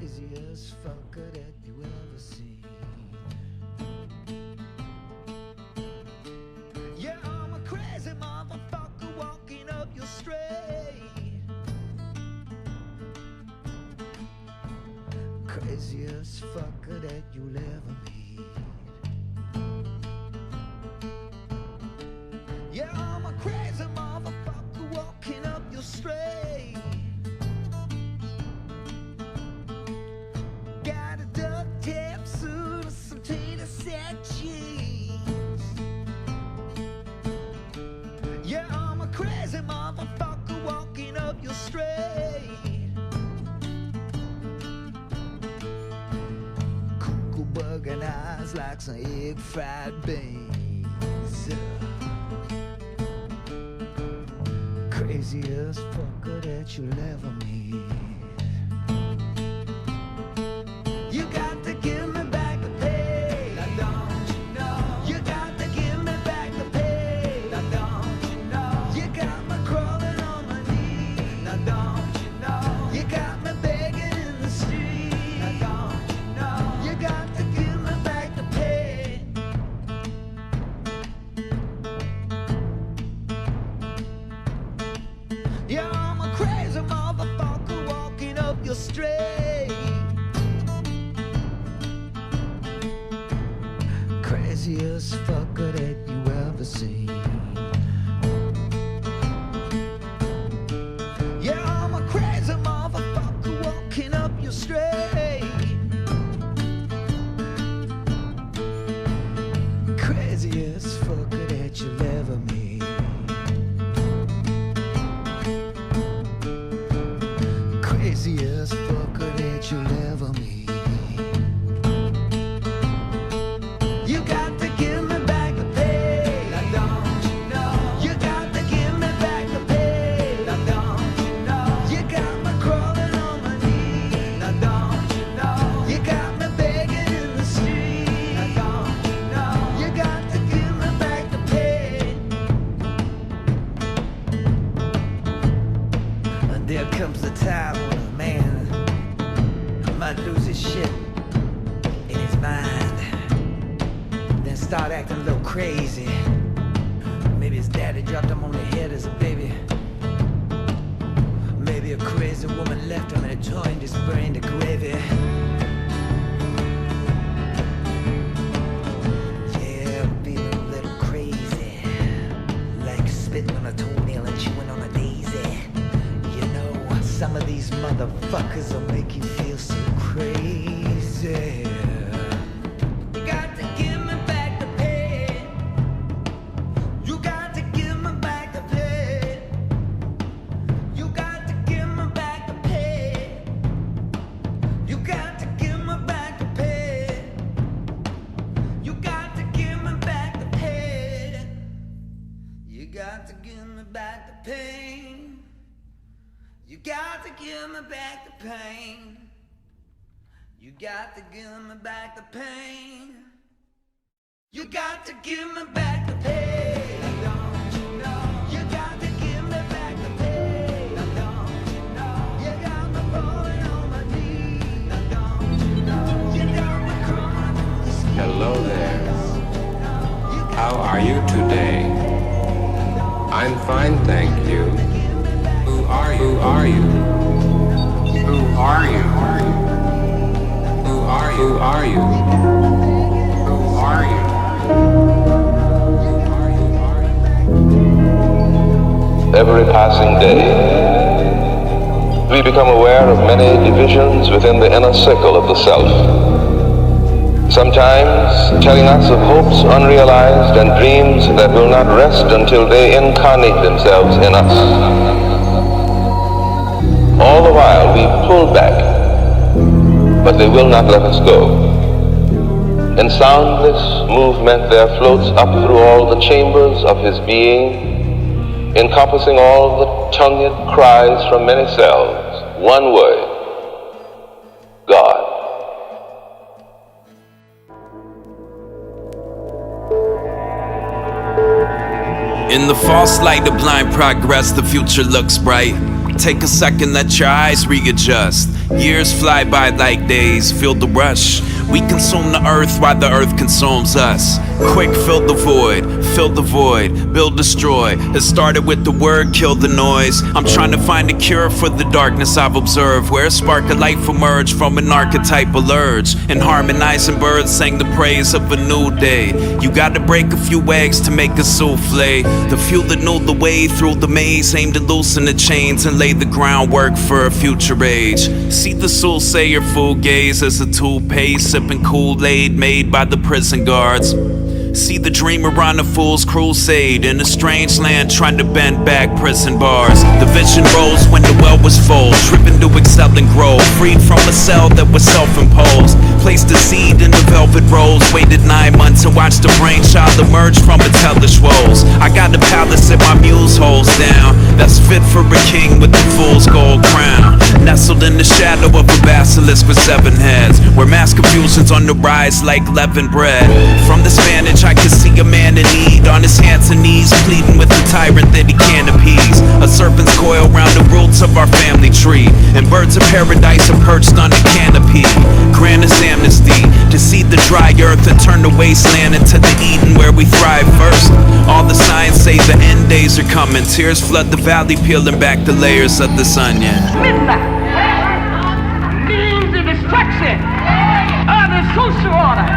craziest fucker that you ever seen. Yeah, I'm a crazy motherfucker walking up your street. Craziest fucker that you'll ever meet. Yeah, I'm a crazy motherfucker walking up your street. Got a duct tape suit and some tater sack jeans. Yeah, I'm a crazy motherfucker walking up your street. Cuckoo bug and eyes like some egg fried beans. Craziest fucker that you'll ever meet. You got to give me back the pay. Now don't you know? You got to give me back the pay. Now don't you know? You got me crawling on my knees. Now don't you know? You got me begging in the street. Now don't you know? You got to give me back the pay. Yeah, I'm a crazy motherfucker walking up your street. Craziest fucker that you ever seen. Yeah, I'm a crazy motherfucker walking up your street. Craziest fucker that you'll ever meet. Craziest fucker that you'll ever meet. You got to give me back the pay. Now don't you know? You got to give me back the pay. Now don't you know? You got me crawling on my knees. Now don't you know? You got me begging in the street. Now don't you know? You got to give me back the pay. And there comes the time when a man might lose his shit in his mind, then start acting a little crazy. Maybe his daddy dropped him on the head as a baby. Maybe a crazy woman left him and it joined his brain to gravy. Yeah, feeling a little crazy, like spitting on a toenail and chewing on a daisy. You know, some of these motherfuckers will make you feel so crazy. You got to give me back the pay. You got to give me back the pay. You got to give me back the pay. You got to give me back the pay. You got to give me back the pay. You got to give me back the pain. You got to give me back the pain. You got to give me back the pain. You got to give me back the pain. Don't you know? You got to give me back the pain. Don't you know? You got me falling on my knees. Don't you know? You got me crying on the street. Hello there. How are you today? I'm fine, thank you. Who are you? Who are you? Who are you? Who are you? Who are you? Who are you? Every passing day, we become aware of many divisions within the inner circle of the self. Sometimes telling us of hopes unrealized and dreams that will not rest until they incarnate themselves in us. All the while we pull back, but they will not let us go. In soundless movement there floats up through all the chambers of his being, encompassing all the tongued cries from many cells, one word: God. In the false light of blind progress, the future looks bright. Take a second, let your eyes readjust. Years fly by like days, feel the rush. We consume the earth while the earth consumes us. Quick, fill the void, build, destroy. It started with the word, kill the noise. I'm trying to find a cure for the darkness I've observed, where a spark of life emerged from an archetypal urge. And harmonizing birds sang the praise of a new day. You gotta break a few eggs to make a souffle. The few that know the way through the maze aim to loosen the chains and lay the groundwork for a future age. See the soothsayer full gaze as a toupee, sipping Kool-Aid made by the prison guards. See the dreamer on a fool's crusade in a strange land trying to bend back prison bars. The vision rose when the well was full, driven to excel and grow, freed from a cell that was self-imposed. Placed a seed in the velvet rose, waited 9 months and watched the brainchild emerge from its hellish woes. I got a palace that my muse holds down, that's fit for a king with the fool's gold crown. Nestled in the shadow of a basilisk with 7 heads, where mass confusion's on the rise like leavened bread. From this vantage I can see a man in need, on his hands and knees, pleading with the tyrant that he can't appease. A serpent's coil round the roots of our family tree, and birds of paradise are perched on the canopy. Grant us amnesty to see the dry earth and turn the wasteland into the Eden where we thrive first. All the signs say the end days are coming. Tears flood the valley, peeling back the layers of this onion. Midnight means the destruction of the social order.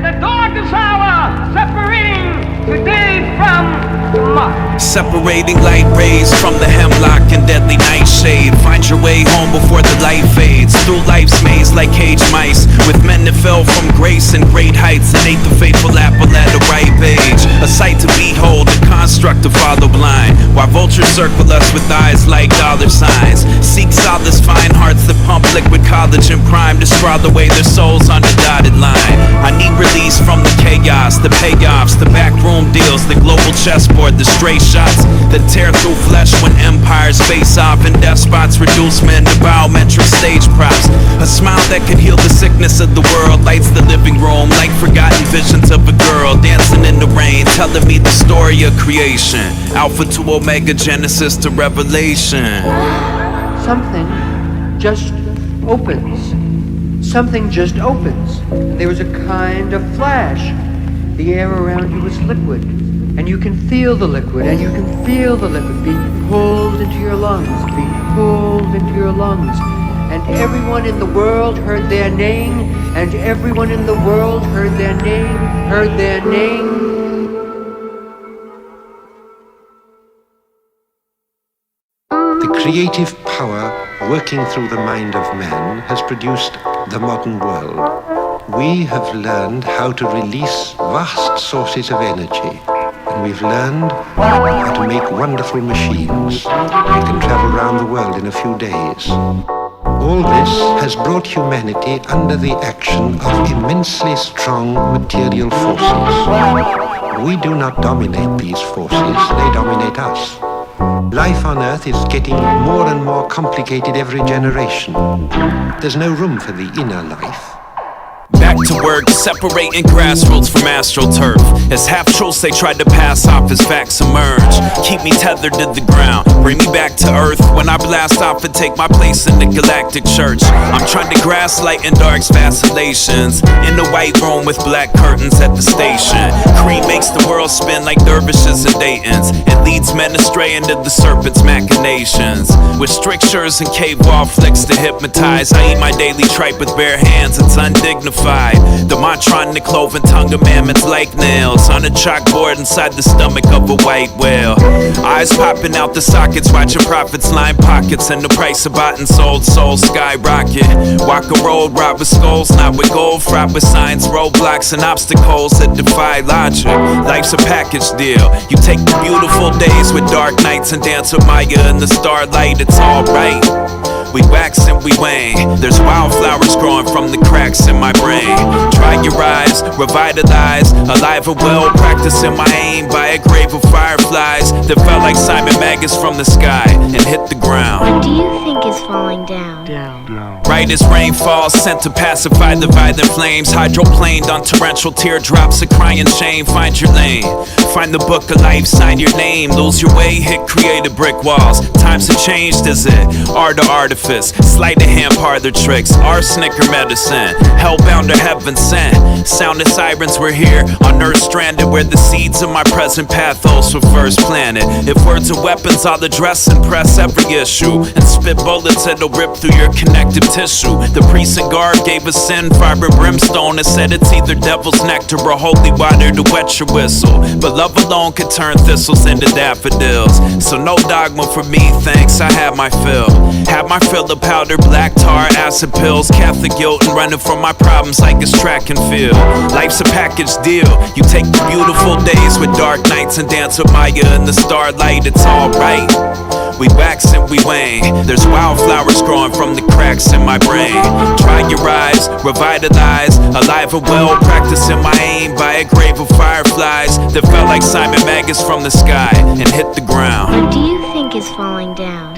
The darkest hour separating today from tomorrow. Separating light rays from the hemlock and deadly nightshade. Find your way home before the light fades. Through life's maze like caged mice, with men that fell from grace and great heights and ate the fateful apple at a ripe age. A sight to behold, a construct to follow blind, while vultures circle us with eyes like dollar signs. Seek solace, find hearts that pump liquid collagen prime to straw away their souls on the dotted line. I need release from the chaos, the payoffs, the backroom deals, the global chessboard, the stray shots that tear through flesh when empires face off and despots reduce men to biometric stage props. A smile that could heal the sickness of the world lights the living room like forgotten visions of a girl dancing in the rain, telling me the story of creation, Alpha to Omega, Genesis to Revelation. Something just opens. Something just opens. And there was a kind of flash. The air around you was liquid, and you can feel the liquid, and you can feel the liquid being pulled into your lungs, being pulled into your lungs. And everyone in the world heard their name, and everyone in the world heard their name, heard their name. The creative power working through the mind of man has produced the modern world. We have learned how to release vast sources of energy, and we've learned how to make wonderful machines that can travel around the world in a few days. All this has brought humanity under the action of immensely strong material forces. We do not dominate these forces, they dominate us. Life on Earth is getting more and more complicated every generation. There's no room for the inner life. Back to work, separating grassroots from astroturf. As half-truths they tried to pass off as facts emerge. Keep me tethered to the ground, bring me back to earth when I blast off and take my place in the galactic church. I'm trying to grasp light and dark's vacillations in the white room with black curtains at the station. Cream makes the world spin like dervishes and Daytons, and leads men astray into the serpent's machinations. With strictures and cave wall flicks to hypnotize, I eat my daily tripe with bare hands, it's undignified. The mantra in the cloven tongue of mammoths like nails on a chalkboard inside the stomach of a white whale. Eyes popping out the sockets, watching profits line pockets, and the price of bought and sold souls skyrocket. Walk a road, rob with skulls, not with gold, fraught with signs, roadblocks, and obstacles that defy logic. Life's a package deal. You take the beautiful days with dark nights and dance with Maya in the starlight. It's alright. We wax and we wane. There's wildflowers growing from the cracks in my brain. Dry your eyes, revitalize, alive and well, practicing my aim by a grave of fireflies. that fell like Simon Magus from the sky and hit the ground. What do you think is falling down? Right as rain falls, sent to pacify the violent flames. Hydroplaned on torrential teardrops of crying shame. Find your lane, find the book of life, sign your name. Lose your way, hit creative brick walls. Times have changed, is it? Art or artifice, sleight of hand parlor tricks, arsenic or medicine, hellbound or heaven sent. Sound of sirens, we're here on earth stranded, where the seeds of my present pathos were first planted. If words are weapons, I'll address and press every issue, and spit bullets that'll rip through your connective tissue. The priest and garb gave us sin, fire and brimstone, and said it's either devil's nectar or holy water to wet your whistle. But love alone could turn thistles into daffodils. So no dogma for me, thanks, I had my fill. Had my fill of powder, black tar, acid pills, Catholic guilt, and running from my problems like it's track and field. Life's a package deal. You take the beautiful days with dark nights and dance with Maya in the starlight, it's alright. We wax and we wane. There's wildflowers growing from the cracks in my brain. Dry your eyes, revitalize, alive and well, practicing my aim by a grave of fireflies that fell like Simon Magus from the sky and hit the ground. What do you think is falling down?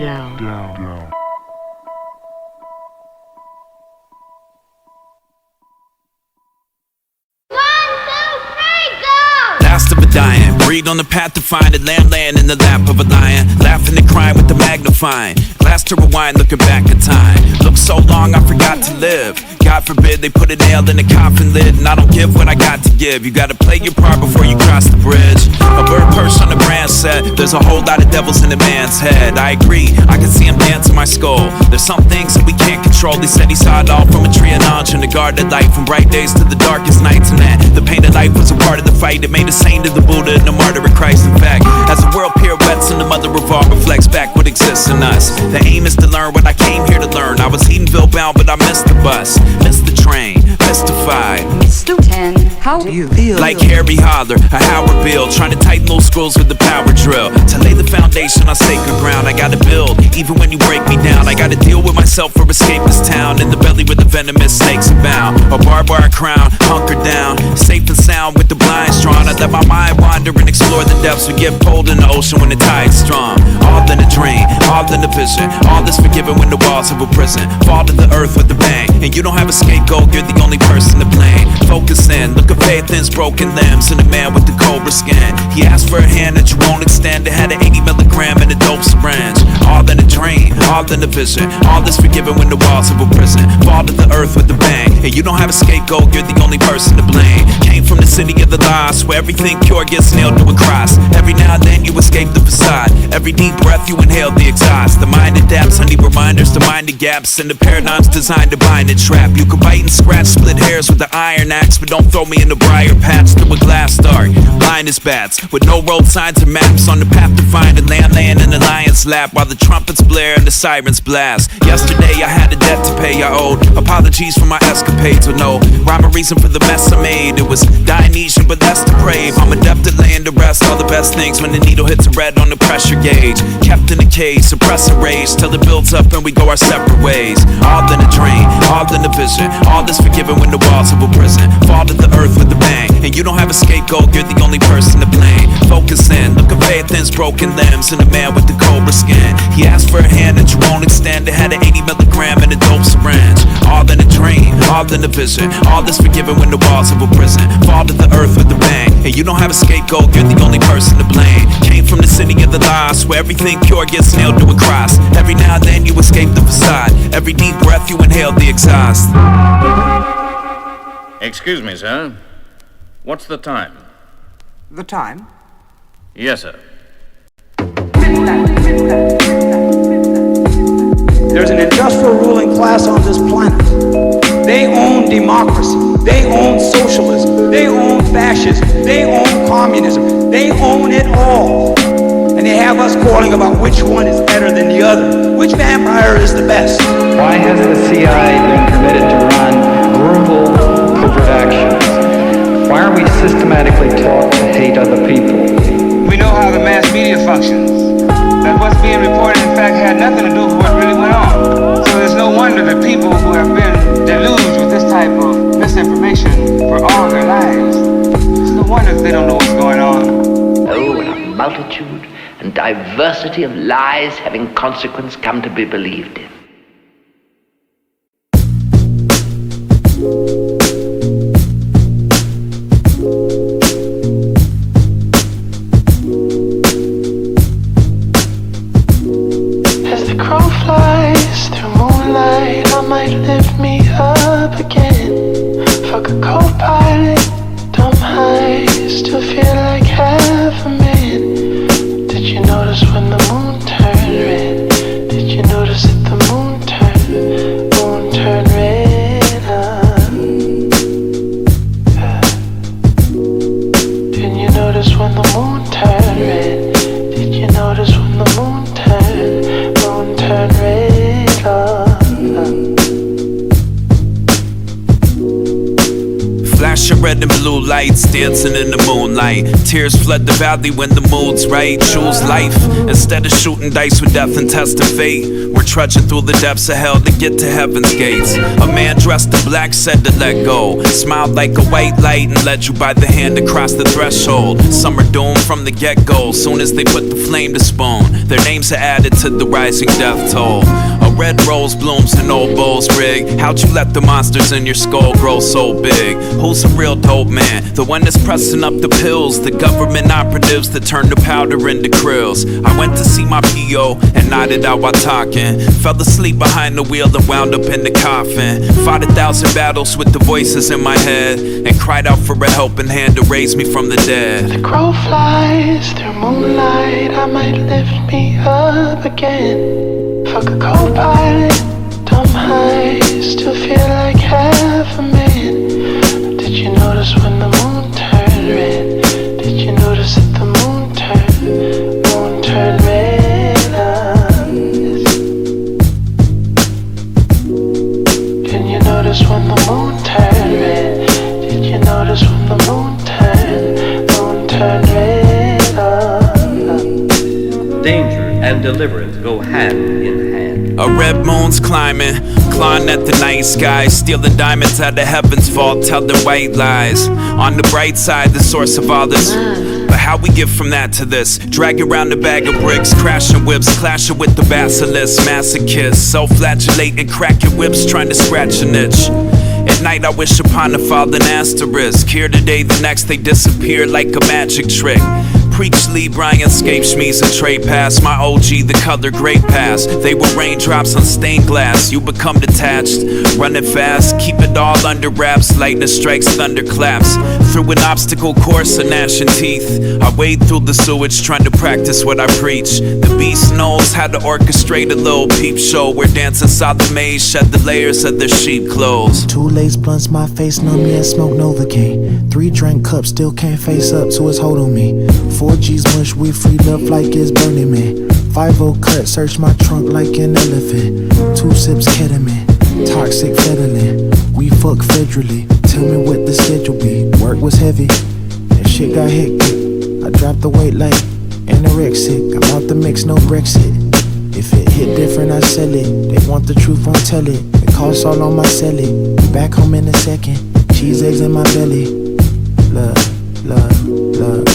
Last of a dying, breed on the path to find it, lamb in the lap of a lion, laughing and crying with the magnifying glass to rewind, looking back at time. Look so long I forgot to live. God forbid they put a nail in the coffin lid, and I don't give what I got to give. You gotta play your part before you cross the bridge. A bird perched on the grand set, there's a whole lot of devils in a man's head. I agree, I can see him dance in my skull. There's some things that we can't control. He said he saw it all from a tree of knowledge and the guarded light, from bright days to the darkest nights, and that the pain of life was a part of the fight. It made a saint of the Buddha and the martyr of Christ. In fact, as the world pirouettes and the mother of all reflects back what exists in us, the aim is to learn what I came here to learn. I was Edenville bound, but I missed the bus, missed the train, mystified. Mr. 10, how do you feel? Like Harry Holler, a Howard Bill, trying to tighten those screws with the power drill. To lay the foundation on sacred ground, I gotta build, even when you break me down. I gotta deal with myself or escape this town, in the belly where the venomous snakes abound. A barbed wire crown, hunker down, safe and sound with the blinds drawn. I let my mind wander and explore the depths. We get pulled in the ocean when the tide's strong. All in a dream, all in a vision, all is forgiven when the walls of a prison fall to the earth with a bang. And you don't have a scapegoat, you're the only person to blame. Focus in, look at faith in's broken limbs, and a man with the cobra skin. He asked for a hand that you won't extend. It had an 80 milligram and a dope syringe. All in a dream, all in a vision, all is forgiven when the walls of a prison fall to the earth with a bang. And you don't have a scapegoat, you're the only person to blame. Came from the city of the lost, where everything pure gets nailed to a cross. Every now and then you escape the facade, every deep breath you inhale the exhaust. The mind adapts, I need reminders to mind the gaps, and the paradigm's designed to bind and trap. You can bite and scratch, split hairs with the iron axe, but don't throw me in the briar patch through a glass dark, blind as bats, with no road signs or maps, on the path to find a land laying in the lion's lap, while the trumpets blare and the sirens blast. Yesterday I had a debt to pay, I owed apologies for my escapades, with no rhyme or reason for the mess I made. It was Dionysian but less depraved. I'm adept at laying to rest all the best things when the needle hits a red on the pressure gauge. Kept in a cage, suppressing rage till it builds up and we go our separate ways. All in a dream, all in a vision, all is forgiven when the walls of a prison fall to the earth with a bang. And you don't have a scapegoat, you're the only person to blame. Focus in, look at faith in's broken limbs, and a man with the cobra skin. He asked for a hand that you won't extend. It had an 80 milligram and a dope syringe. All in a dream, all in a vision, all is forgiven when the walls of a prison fall to the earth with a bang. And you don't have a scapegoat, you're the only person to blame. Came from the city of the lost, where everything pure gets nailed to a cross. Every now and then you escape the facade, every deep breath you inhale the exhaust. Excuse me, sir. What's the time? The time? Yes, sir. There's an industrial ruling class on this planet. They own democracy. They own socialism. They own fascism. They own communism. They own it all. And they have us quarreling about which one is better than the other. Which vampire is the best? Why has the CIA been permitted to run brutal, covert actions? Why are we systematically taught to hate other people? We know how the mass media functions. That what's being reported, in fact, had nothing to do with what really went on. So there's no wonder that people who have been deluged with this type of misinformation for all their lives, it's no wonder that they don't know what's going on. Oh, and a multitude and diversity of lies have in consequence come to be believed in. As the crow flies through moonlight, I might lift me up again. Fuck a co-pilot, dumb high, still feel like half a man. Did you notice when the moon turned red? Did you notice that the moon turned red? Did you notice when the moon turned red? Did you notice when the moon turned red? Flash of red and blue lights dancing in the moonlight. Tears flood the valley when the mood's right. Choose life instead of shooting dice with death and testing fate. We're trudging through the depths of hell to get to heaven's gates. A man dressed in black said to let go, smiled like a white light and led you by the hand across the threshold. Some are doomed from the get-go. Soon as they put the flame to spoon, their names are added to the rising death toll. A red rose blooms in old bowls rig. How'd you let the monsters in your skull grow so big? Who's a real dope man? The one that's pressing up the pills, the government operatives that turn the powder into krills. I went to see my P.O. and nodded out while talking. Fell asleep behind the wheel and wound up in the coffin. Fought 1,000 battles with the voices in my head and cried out for a helping hand to raise me from the dead. The crow flies through moonlight, I might lift me up again. Fuck a co-pilot, dumb high, still feel like half a man. Did you notice when the moon turned red? Did you notice that the moon turned red? Did you notice when the moon turned red? Did you notice when the moon turned red? Danger and deliverance go hand in hand. A red moon's climbing, clawing at the night sky, stealing diamonds out of heaven's vault, telling white lies. On the bright side, the source of all this. But how we get from that to this? Dragging around a bag of bricks, crashing whips, clashing with the basilisk, masochist, self-flagellating, cracking whips, trying to scratch an itch. At night I wish upon a fallen asterisk. Here today, the next they disappear like a magic trick. Preach Lee Bryan, scape Schmees and trade pass. My OG, the color gray pass. They were raindrops on stained glass. You become detached, running fast. Keep it all under wraps. Lightning strikes, thunder claps. Through an obstacle course of gnashing teeth, I wade through the sewage trying to practice what I preach. The beast knows how to orchestrate a little peep show where dancing solid maze shed the layers of their sheep clothes. 2 lace blunts, my face numb, yeah, smoke Novocaine. 3 drink cups, still can't face up to his hold on me. 4 G's mush, we freed up like it's Burning Man. 5-0 cut, search my trunk like an elephant. 2 sips ketamine, toxic fentanyl. We fuck federally, tell me what the schedule be. Work was heavy, and shit got hectic. I dropped the weight like anorexic. I'm out the mix, no Brexit. If it hit different, I sell it. They want the truth, won't tell it. It costs all on my celly. Be back home in a second. Cheese eggs in my belly. Love, love, love.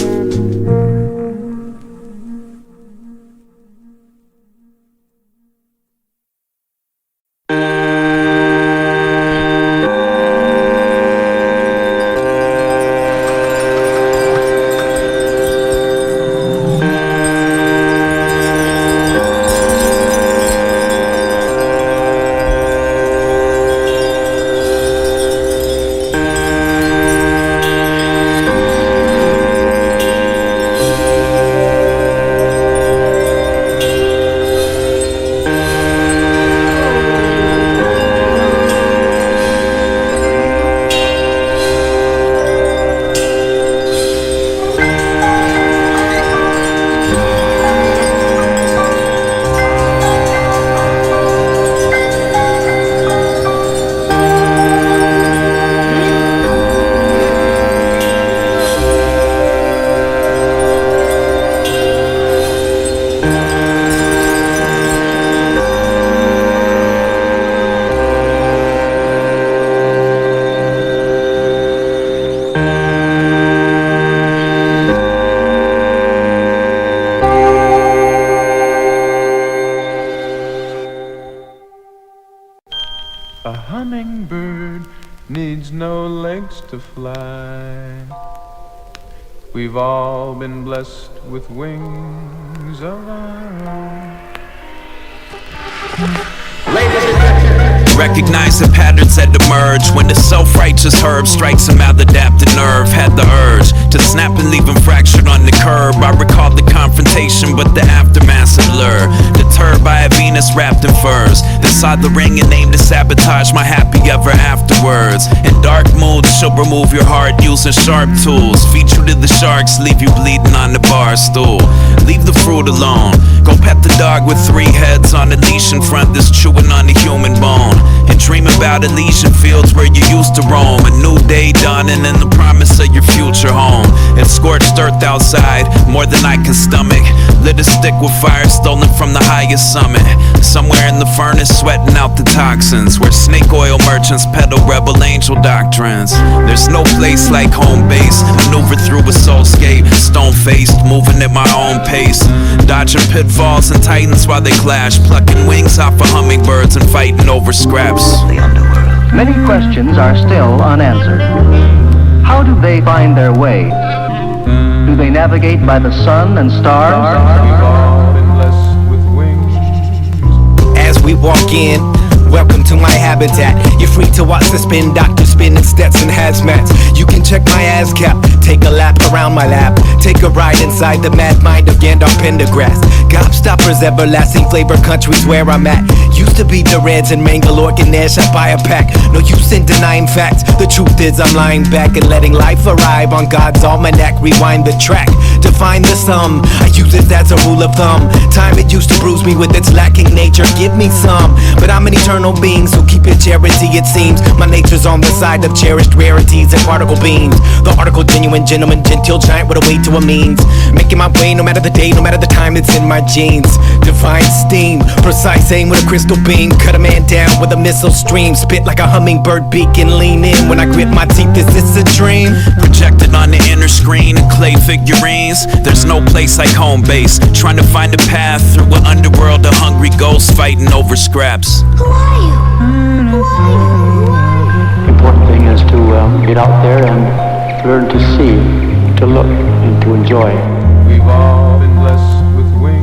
wings to fly. We've all been blessed with wings of our own. Recognize the patterns that emerge when the self-righteous herb strikes a maladapted nerve. Had the urge to snap and leave him fractured on the curb. I recall the confrontation, but the aftermath's a blur. Deterred by a Venus wrapped in furs that sought the ring and aimed to sabotage my happy ever afterwards. In dark moods, she'll remove your heart using sharp tools. Feed you to the sharks, leave you bleeding on the bar stool. Leave the fruit alone. Go pet the dog with 3 heads on a leash in front that's chewing on the human bone. And dream about Elysian fields where you used to roam. A new day dawning and the promise of your future home. It's scorched earth outside, more than I can stomach. Lit a stick with fire stolen from the highest summit. Somewhere in the furnace sweating out the toxins, where snake oil merchants peddle rebel angel doctrines. There's no place like home base. Maneuver through a soulscape, stone-faced, moving at my own pace. Dodging pitfalls and titans while they clash. Plucking wings off of hummingbirds and fighting over scraps. Many questions are still unanswered. How do they find their way? Do they navigate by the sun and stars? As we walk in, welcome to my habitat. You're free to watch the spin doctor spin in Stetson hazmats. You can check my ASCAP, take a lap around my lap, take a ride inside the mad mind of Gandalf Pendergrass. Gobstoppers, everlasting flavor countries where I'm at. Used to be the Reds and Mangalore, Ganesh, I buy a pack. No use in denying facts. The truth is I'm lying back and letting life arrive on God's almanac. Rewind the track to find the sum. I use it as a rule of thumb. Time it used to bruise me with its lacking nature. Give me some, but I'm an eternal being, so keep it charity it seems. My nature's on the side of cherished rarities and particle beams. The article genuine, gentleman, genteel giant with a way to a means. Making my way no matter the day, no matter the time, it's in my genes. Divine steam, precise aim with a crystal beam. Cut a man down with a missile stream. Spit like a hummingbird beak and lean in when I grip my teeth. Is this a dream? Projected on the inner screen of clay figurines. There's no place like home base. Trying to find a path through an underworld of hungry ghosts fighting over scraps. Who are you? Who are you? The important thing is to get out there and learn to see, to look, and to enjoy. We've all been blessed with wings.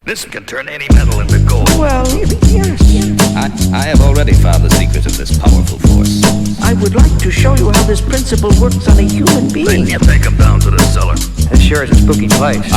This can turn any metal into gold. Well, yes. I have already found the secret of this powerful force. I would like to show you how this principle works on a human being. Let's take him down to the cellar. As sure as a spooky place.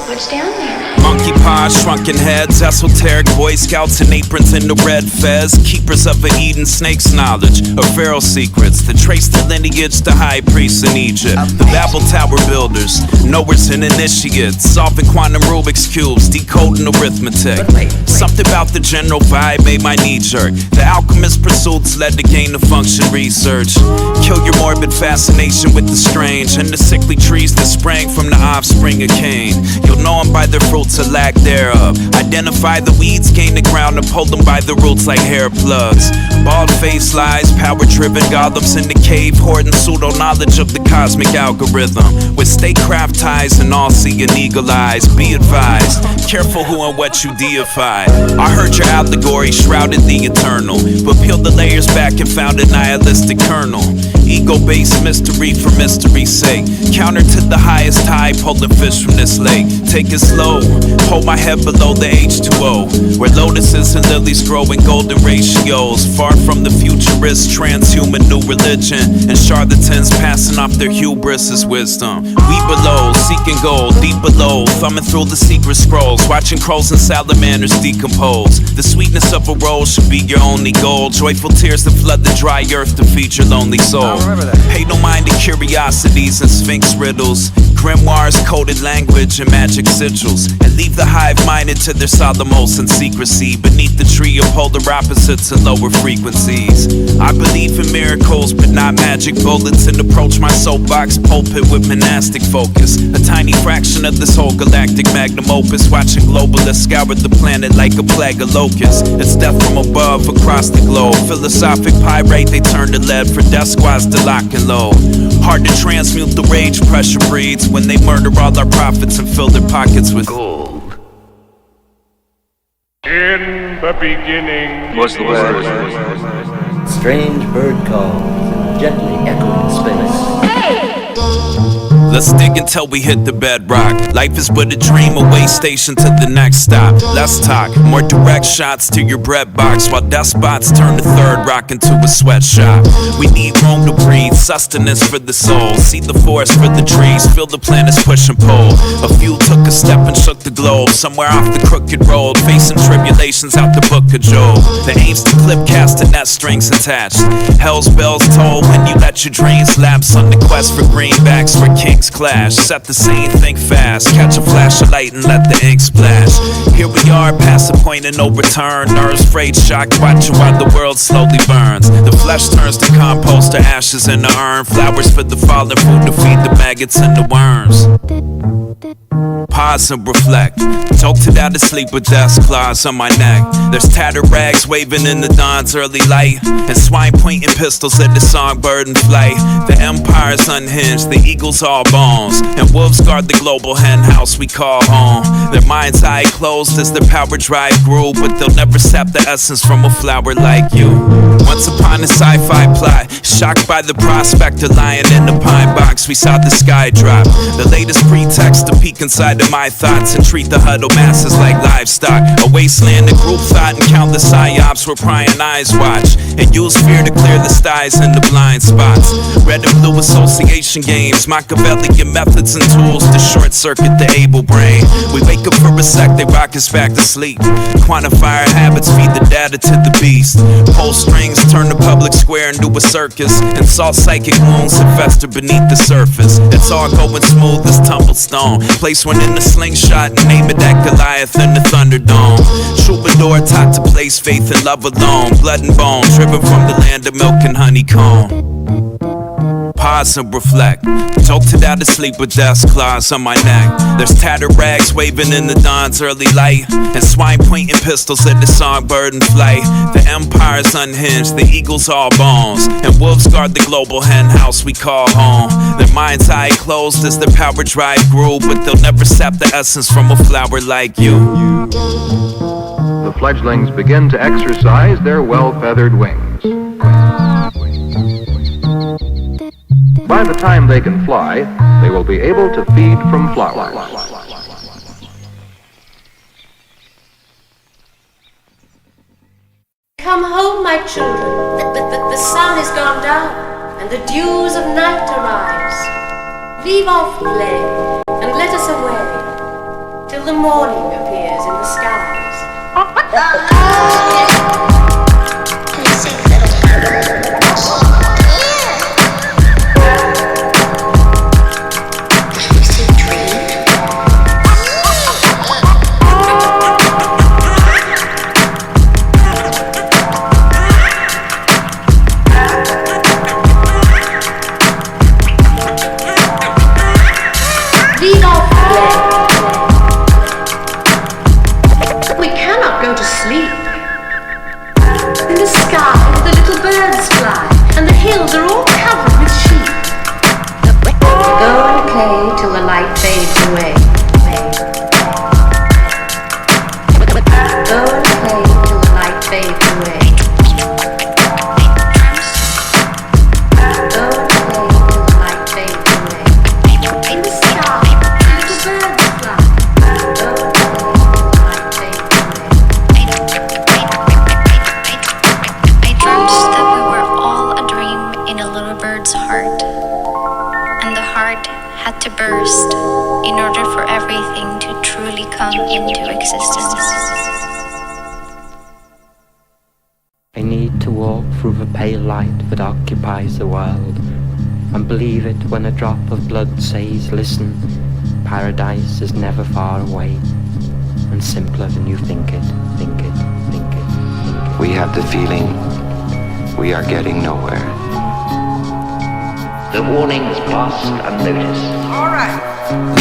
What's down there? Monkey paws, shrunken heads, esoteric Boy Scouts in aprons in the red fez. Keepers of a Eden snake's knowledge of Pharaoh's secrets that trace their lineage to high priests in Egypt. The Babel Tower builders, knowers and initiates, solving quantum Rubik's cubes, decoding arithmetic. Something about the general vibe made my knee jerk. The alchemist pursuits led to gain of function research. Kill your morbid fascination with the strange and the sickly trees that sprang from the offspring of Cain. You'll know them by their fruits or lack thereof. Identify the weeds, gain the ground, and pull them by the roots like hair plugs. Bald-faced lies, power-driven golems in the cave, hoarding pseudo-knowledge of the cosmic algorithm. With statecraft ties and all-seeing eagle eyes, be advised, careful who and what you deify. I heard your allegory shrouded the eternal, but peeled the layers back and found a nihilistic kernel. Ego-based mystery for mystery's sake. Counter to the highest tide, pulling fish from this lake. Take it slow, hold my head below the H2O, where lotuses and lilies grow in golden ratios. Far from the futurist, transhuman new religion, and charlatans passing off their hubris as wisdom. We below, seeking gold, deep below, thumbing through the secret scrolls, watching crows and salamanders decompose. The sweetness of a rose should be your only goal. Joyful tears that flood the dry earth to feed your lonely soul. Pay no mind to curiosities and sphinx riddles, grimoires, coded language, and magic sigils, and leave the hive minded to their solemnose and secrecy beneath the tree of polar opposites and lower frequencies. I believe in miracles, but not magic bullets, and approach my soapbox pulpit with monastic focus. A tiny fraction of this whole galactic magnum opus, watching globalists scour the planet like a plague of locusts. It's death from above across the globe. Philosophic pyrite, they turn to lead for death squads just to lock and load. Hard to transmute the rage pressure breeds when they murder all our prophets and fill their pockets with gold. In the beginning was the word. Strange bird calls, gently echoing space. Let's dig until we hit the bedrock. Life is but a dream, a way station to the next stop. Less talk, more direct shots to your bread box, while despots turn the third rock into a sweatshop. We need room to breathe, sustenance for the soul. See the forest for the trees, feel the planets push and pull. A few took a step and shook the globe, somewhere off the crooked road, facing tribulations out the book of Job. The aim's to clip cast and net strings attached. Hell's bells toll when you let your dreams lapse on the quest for greenbacks where kings clash. Set the scene, think fast, catch a flash of light and let the ink splash. Here we are, past the point of no return. Nerves frayed, shocked, watching while the world slowly burns. The flesh turns to compost, to ashes in the urn. Flowers for the fallen, food to feed the maggots and the worms. Pause and reflect. Jolted out of sleep with death's claws on my neck. There's tattered rags waving in the dawn's early light, and swine pointing pistols at the songbird in flight. The empire's unhinged, the eagle's all bones, and wolves guard the global hen house we call home. Their mind's eye closed as their power drive grew, but they'll never sap the essence from a flower like you. Once upon a sci-fi plot, shocked by the prospect of lying in the pine box, we saw the sky drop. The latest pretext to peek inside of my thoughts and treat the huddled masses like livestock. A wasteland of group thought and countless psyops where prying eyes watch, and use fear to clear the skies and the blind spots. Red and blue association games, Machiavellian methods and tools to short circuit the able brain. We wake up for a sec, they rock us back to sleep. Quantify our habits, feed the data to the beast. Pull strings, turn the public square into a circus, and salt psychic wounds that fester beneath the surface. It's all going smooth as tumblestone. Place one in the slingshot and name it that Goliath in the Thunderdome. Troubadour taught to place faith and love alone. Blood and bone, driven from the land of milk and honeycomb. Pause and reflect. Jolted out of sleep with death's claws on my neck. There's tattered rags waving in the dawn's early light, and swine pointing pistols at the songbird in flight. The empire's unhinged, the eagle's all bones, and wolves guard the global hen house we call home. Their mind's eye closed as their power drive grew, but they'll never sap the essence from a flower like you. The fledglings begin to exercise their well-feathered wings. By the time they can fly, they will be able to feed from flowers. Come home, my children. The sun is gone down, and the dews of night arise. Leave off play, and let us away, till the morning appears in the skies. That occupies the world, and believe it when a drop of blood says, listen, paradise is never far away, and simpler than you think it, think it, think it, think it. We have the feeling we are getting nowhere. The warning has passed unnoticed. All right.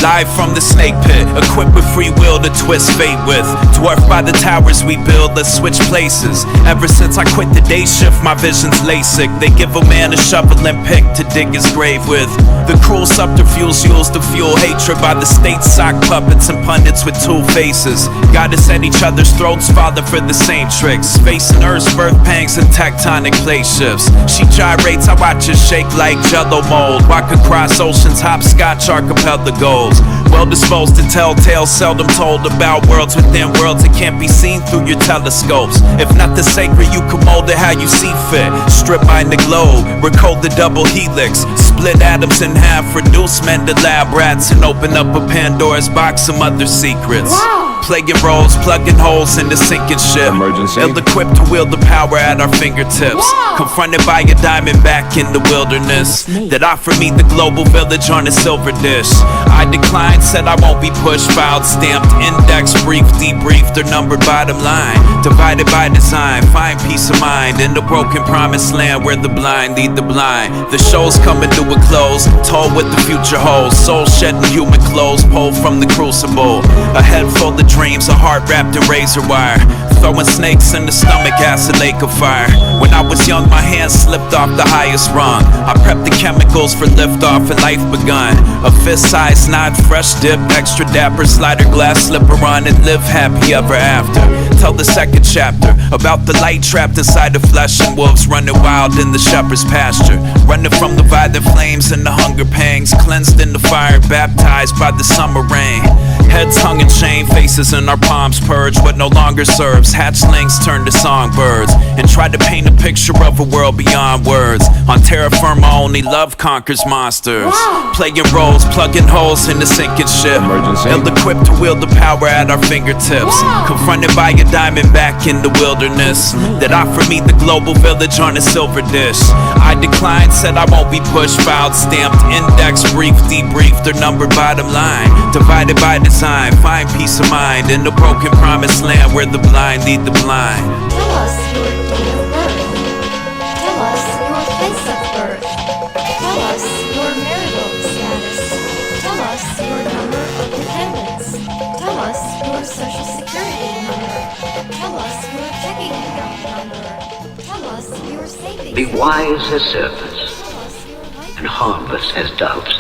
Live from the snake pit, equipped with free will to twist fate with. Dwarfed by the towers we build, let's switch places. Ever since I quit the day shift, my vision's LASIK. They give a man a shovel and pick to dig his grave with. The cruel subterfuge used to fuel hatred by the state's sock puppets and pundits with two faces. Got us at each other's throats, father for the same tricks. Facing Earth's birth pangs and tectonic plate shifts. She gyrates, I watch her shake like jello mold. Walk across oceans, hopscotch archipelago goals. Well disposed to tell tales seldom told about worlds within worlds that can't be seen through your telescopes. If not the sacred, you can mold it how you see fit. Strip mine the globe, recode the double helix. Split atoms in half, reduce men to lab rats, and open up a Pandora's box of other secrets. Playing roles, plugging holes in the sinking ship. Ill-equipped to wield the power at our fingertips. Confronted by a diamondback in the wilderness that offered me the global village on a silver dish. I declined, said I won't be pushed. Filed, stamped, index, brief, debriefed, or numbered bottom line. Divided by design, find peace of mind in the broken promised land where the blind lead the blind. The show's coming to a close, told what the future holds. Soul shedding human clothes, pulled from the crucible. A head full of dreams, a heart wrapped in razor wire. Throwing snakes in the stomach, acid lake of fire. When I was young, my hands slipped off the highest rung. I prepped the chemicals for liftoff and life begun. A fist-sized nod, fresh dip, extra dapper, slider glass, slipper on, and live happy ever after. Tell the second chapter about the light trapped inside the flesh and wolves running wild in the shepherd's pasture. Running from the violent flames and the hunger pangs, cleansed in the fire, baptized by the summer rain. Heads hung in chain, faces in our palms purge what no longer serves. Hatchlings turn to songbirds and try to paint a picture of a world beyond words. On terra firma, only love conquers monsters. Playing roles, plugging holes in the sinking ship. Ill-equipped to wield the power at our fingertips. Confronted by a diamondback in the wilderness that offered me the global village on a silver dish. I declined, said I won't be pushed. Filed, stamped, index, brief, debriefed, or numbered bottom line. Divided by design, find peace of mind in the broken promised land where the blind lead the blind. Tell us your date of birth. Tell us your place of birth. Tell us your marital status. Tell us your number of dependents. Tell us your social security number. Tell us your checking account number. Tell us your savings. Be wise as serpents and harmless as doves.